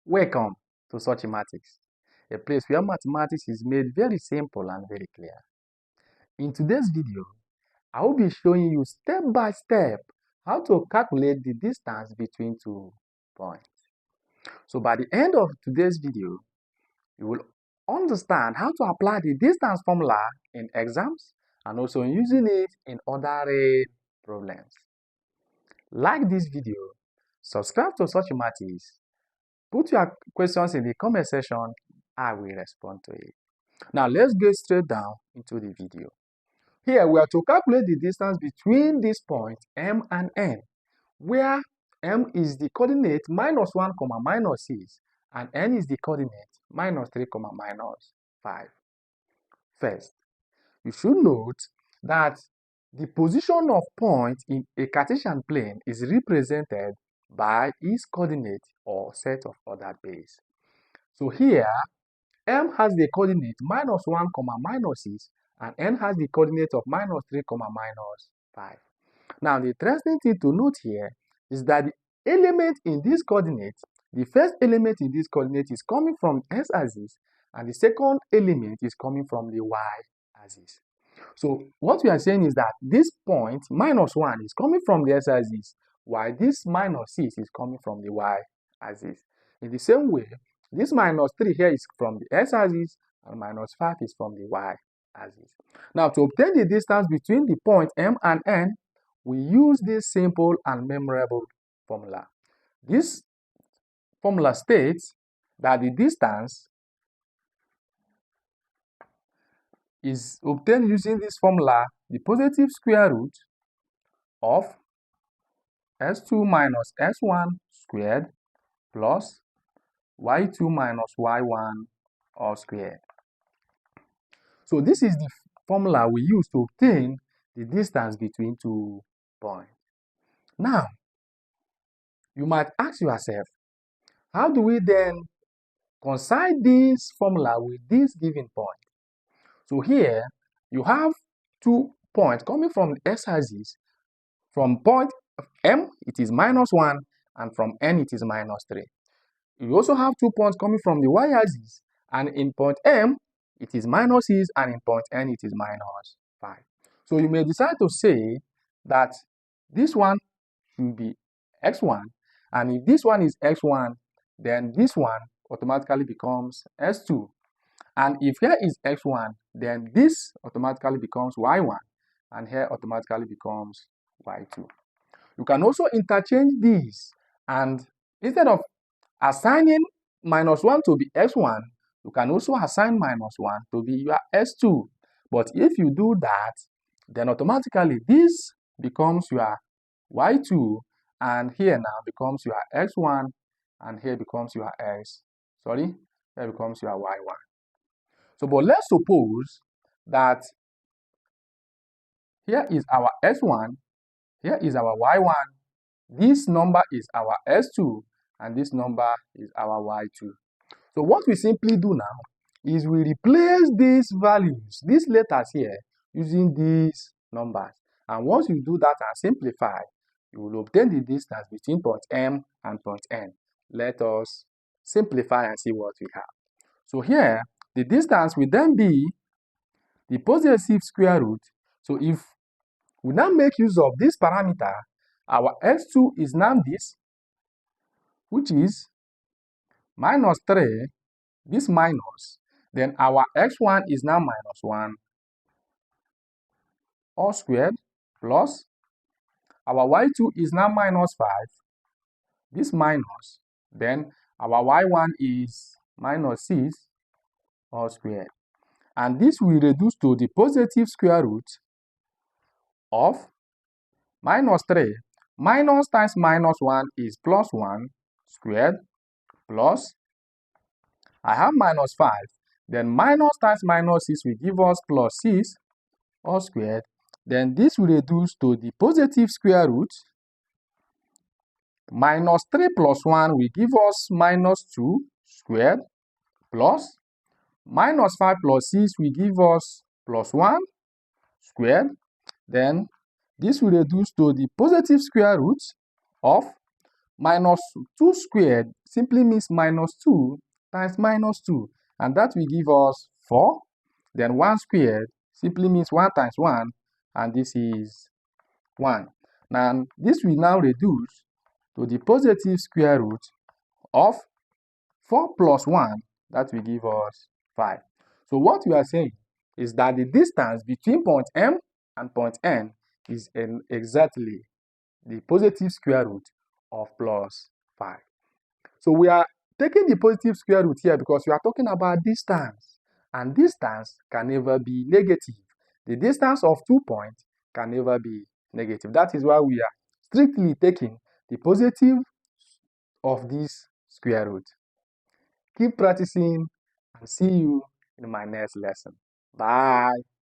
Welcome to SochiMatics, a place where mathematics is made very simple and very clear. In today's video, I will be showing you step by step how to calculate the distance between 2 points. So by the end of today's video, you will understand how to apply the distance formula in exams and also using it in other problems. Like this video, subscribe to SochiMatics. Put your questions in the comment section. I will respond to it. Now let's get straight down into the video. Here we are to calculate the distance between these points M and N, where M is the coordinate -1, -6, and N is the coordinate -3, -5. First, you should note that the position of points in a Cartesian plane is represented by its coordinate or set of ordered base. So here, M has the coordinate -1, -6, and N has the coordinate of -3, -5. Now, the interesting thing to note here is that the element in this coordinate, the first element in this coordinate is coming from x-axis, and the second element is coming from the y-axis. So what we are saying is that this point, -1, is coming from the x-axis, while this -6 is coming from the y-axis. In the same way, this -3 here is from the x-axis, and -5 is from the y-axis. Now, to obtain the distance between the point M and N, we use this simple and memorable formula. This formula states that the distance is obtained using this formula, the positive square root of s2 minus s1 squared plus y2 minus y1 all squared. So this is the formula we use to obtain the distance between 2 points. Now, you might ask yourself, how do we then coincide this formula with this given point? So here, you have 2 points coming from the x-axis. From point M, it is -1, and from N, it is -3. You also have 2 points coming from the y-axis, and in point M, it is -6, and in point N, it is -5. So you may decide to say that this one should be x1, and if this one is x1, then this one automatically becomes s2. And if here is x1, then this automatically becomes y1, and here automatically becomes y2. You can also interchange these, and instead of assigning -1 to be x1, you can also assign -1 to be your s2. But if you do that, then automatically this becomes your y2, and here now becomes your x1, and here becomes your here becomes your y1. So, but let's suppose that here is our s1, here is our y1, this number is our s2, and this number is our y2. So what we simply do now is we replace these values, these letters here, using these numbers. And once you do that and simplify, you will obtain the distance between point M and point N. Let us simplify and see what we have. So here, the distance will then be the positive square root. So if we now make use of this parameter, our s2 is now this, which is -3, this minus, then our x1 is now -1 all squared, plus our y2 is now -5, this minus, then our y1 is -6 all squared. And this will reduce to the positive square root of -3. Minus times -1 is +1 squared, plus I have -5, then minus times -6 will give us +6 all squared. Then this will reduce to the positive square root. -3 plus 1 will give us -2 squared, plus -5 plus 6 will give us +1 squared. Then this will reduce to the positive square root of Minus 2 squared simply means minus 2 times minus 2, and that will give us 4. Then 1 squared simply means 1 times 1, and this is 1. Now, this will now reduce to the positive square root of 4 plus 1, that will give us 5. So what we are saying is that the distance between point M and point N is exactly the positive square root of plus 5. So we are taking the positive square root here because we are talking about distance, and distance can never be negative. The distance of 2 points can never be negative. That is why we are strictly taking the positive of this square root. Keep practicing and see you in my next lesson. Bye.